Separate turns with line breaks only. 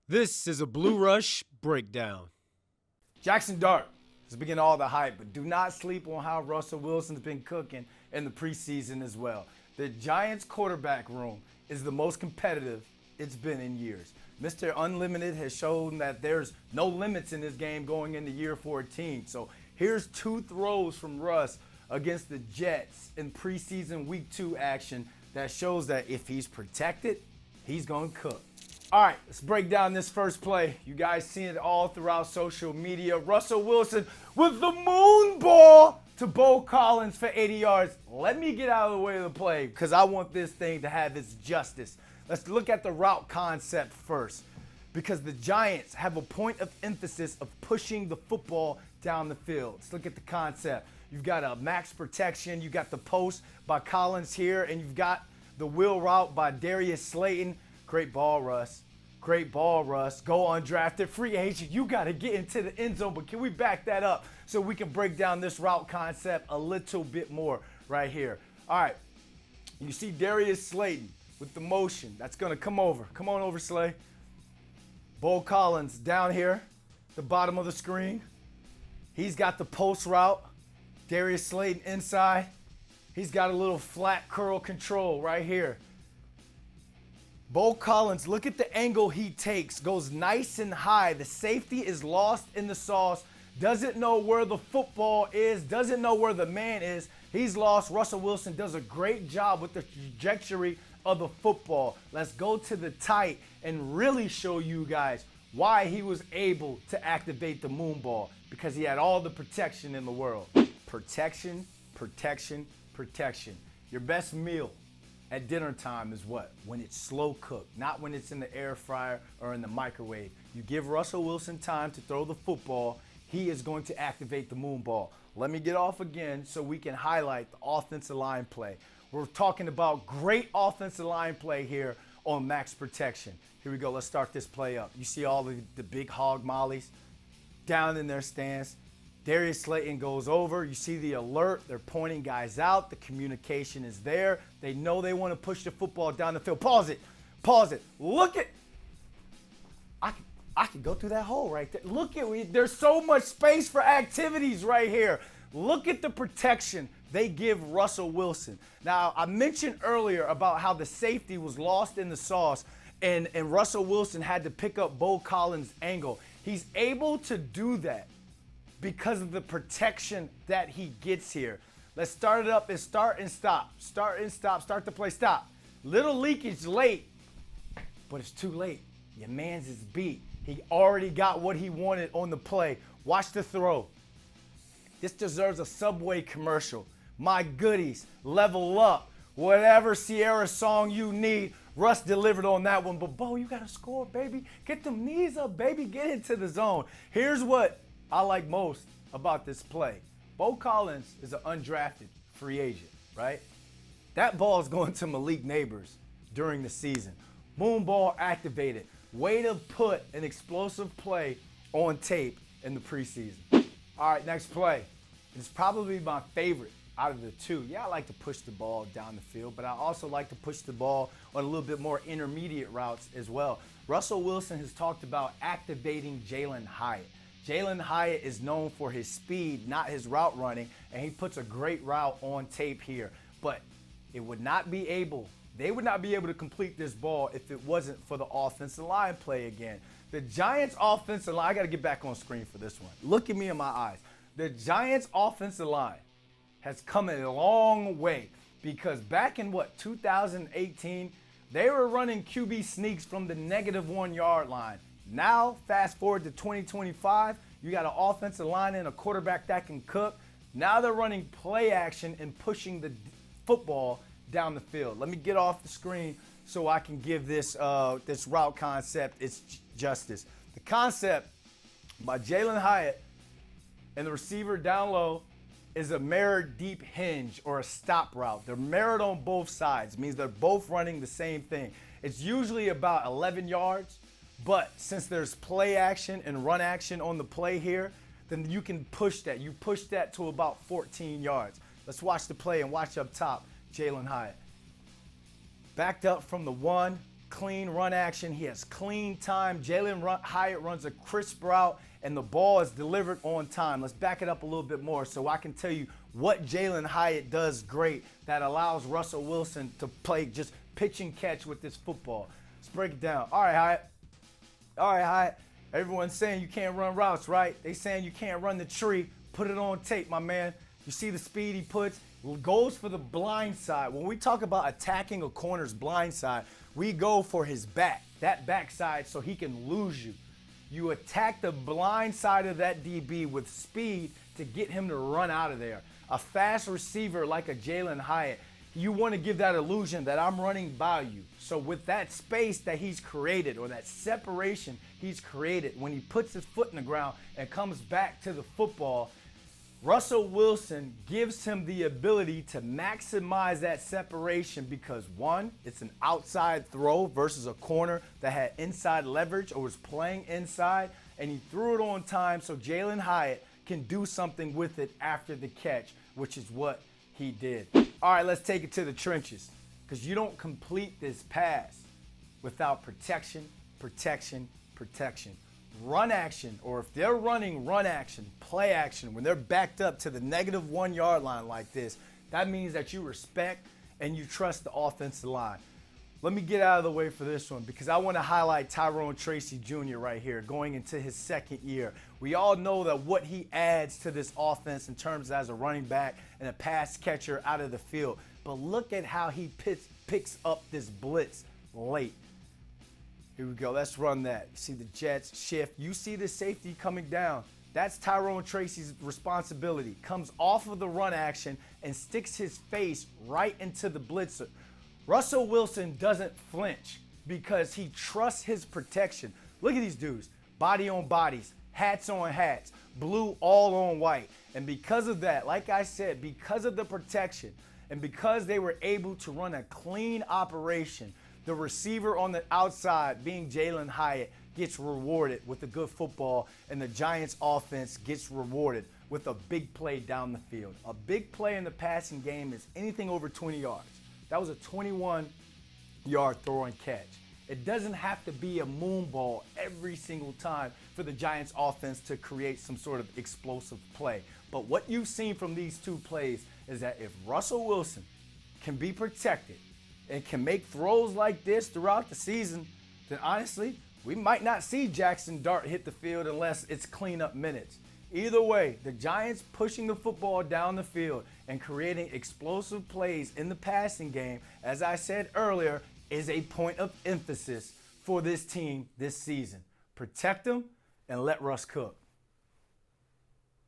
This is a Blue Rush breakdown.
Jaxson Dart is beginning all the hype, but do not sleep on how Russell Wilson's been cooking in the preseason as well. The Giants quarterback room is the most competitive it's been in years. Mr. Unlimited has shown that there's no limits in this game going into year 14. So here's two throws from Russ against the Jets in preseason week 2 action that shows that if he's protected, he's going to cook. All right, let's break down this first play. You guys seen it all throughout social media. Russell Wilson with the moonball to Bo Collins for 80 yards. Let me get out of the way of the play because I want this thing to have its justice. Let's look at the route concept first because the Giants have a point of emphasis of pushing the football down the field. Let's look at the concept. You've got a max protection. You got the post by Collins here, and you've got the wheel route by Darius Slayton. Great ball, Russ. Great ball, Russ. Go undrafted free agent. You got to get into the end zone, but can we back that up so we can break down this route concept a little bit more right here? All right. You see Darius Slayton with the motion. That's going to come over. Come on over, Slay. Bo Collins down here, the bottom of the screen. He's got the post route. Darius Slayton inside. He's got a little flat curl control right here. Bo Collins, look at the angle he takes. Goes nice and high. The safety is lost in the sauce. Doesn't know where the football is. Doesn't know where the man is. He's lost. Russell Wilson does a great job with the trajectory of the football. Let's go to the tight and really show you guys why he was able to activate the moonball. Because he had all the protection in the world. Protection, protection, protection. Your best meal at dinner time is what? When it's slow cooked, not when it's in the air fryer or in the microwave. You give Russell Wilson time to throw the football, he is going to activate the moonball. Let me get off again so we can highlight the offensive line play. We're talking about great offensive line play here on max protection. Here we go, let's start this play up. You see all the big hog mollies down in their stance. Darius Slayton goes over. You see the alert. They're pointing guys out. The communication is there. They know they want to push the football down the field. Pause it. Pause it. Look at. I could go through that hole right there. Look at. There's so much space for activities right here. Look at the protection they give Russell Wilson. Now, I mentioned earlier about how the safety was lost in the sauce, and Russell Wilson had to pick up Bo Collins' angle. He's able to do that because of the protection that he gets here. Let's start it up and start and stop. Start and stop. Start the play. Stop. Little leakage late, but it's too late. Your man's is beat. He already got what he wanted on the play. Watch the throw. This deserves a Subway commercial. My goodies, level up. Whatever Sierra song you need, Russ delivered on that one. But Bo, you got to score, baby. Get them knees up, baby. Get into the zone. Here's what I like most about this play. Bo Collins is an undrafted free agent, right? That ball is going to Malik Neighbors during the season. Moonball activated. Way to put an explosive play on tape in the preseason. All right, next play. It's probably my favorite out of the two. Yeah, I like to push the ball down the field, but I also like to push the ball on a little bit more intermediate routes as well. Russell Wilson has talked about activating Jaylen Hyatt. Jaylen Hyatt is known for his speed, not his route running, and he puts a great route on tape here. But they would not be able to complete this ball if it wasn't for the offensive line play again. The Giants offensive line, I got to get back on screen for this one. Look at me in my eyes. The Giants offensive line has come a long way because back in 2018, they were running QB sneaks from the -1 yard line. Now, fast forward to 2025, you got an offensive line and a quarterback that can cook. Now they're running play action and pushing the football down the field. Let me get off the screen so I can give this route concept its justice. The concept by Jaylen Hyatt and the receiver down low is a mirrored deep hinge or a stop route. They're mirrored on both sides. Means they're both running the same thing. It's usually about 11 yards. But since there's play action and run action on the play here, then you can push that. You push that to about 14 yards. Let's watch the play and watch up top, Jaylen Hyatt. Backed up from the 1, clean run action. He has clean time. Hyatt runs a crisp route, and the ball is delivered on time. Let's back it up a little bit more so I can tell you what Jaylen Hyatt does great that allows Russell Wilson to play just pitch and catch with this football. Let's break it down. All right, Hyatt. All right, Hyatt. Everyone's saying you can't run routes, right? They saying you can't run the tree. Put it on tape, my man. You see the speed he puts? Goes for the blind side. When we talk about attacking a corner's blind side, we go for his back, that backside, so he can lose you. You attack the blind side of that DB with speed to get him to run out of there. A fast receiver like a Jaylen Hyatt, you want to give that illusion that I'm running by you. So with that space that he's created, or that separation he's created, when he puts his foot in the ground and comes back to the football, Russell Wilson gives him the ability to maximize that separation because, one, it's an outside throw versus a corner that had inside leverage or was playing inside, and he threw it on time so Jaylen Hyatt can do something with it after the catch, which is what he did. All right, let's take it to the trenches because you don't complete this pass without protection, protection, protection. Run action, or if they're running run action, play action, when they're backed up to the -1 yard line like this, that means that you respect and you trust the offensive line. Let me get out of the way for this one because I want to highlight Tyrone Tracy Jr. right here going into his second year. We all know that what he adds to this offense in terms as a running back and a pass catcher out of the field. But look at how he picks up this blitz late. Here we go. Let's run that. You see the Jets shift. You see the safety coming down. That's Tyrone Tracy's responsibility. Comes off of the run action and sticks his face right into the blitzer. Russell Wilson doesn't flinch because he trusts his protection. Look at these dudes. Body on bodies, hats on hats, blue all on white. And because of that, like I said, because of the protection and because they were able to run a clean operation, the receiver on the outside, being Jaylen Hyatt, gets rewarded with a good football, and the Giants offense gets rewarded with a big play down the field. A big play in the passing game is anything over 20 yards. That was a 21-yard throw and catch. It doesn't have to be a moonball every single time for the Giants offense to create some sort of explosive play. But what you've seen from these two plays is that if Russell Wilson can be protected and can make throws like this throughout the season, then honestly, we might not see Jaxson Dart hit the field unless it's cleanup minutes. Either way, the Giants pushing the football down the field and creating explosive plays in the passing game, as I said earlier, is a point of emphasis for this team this season. Protect them and let Russ cook.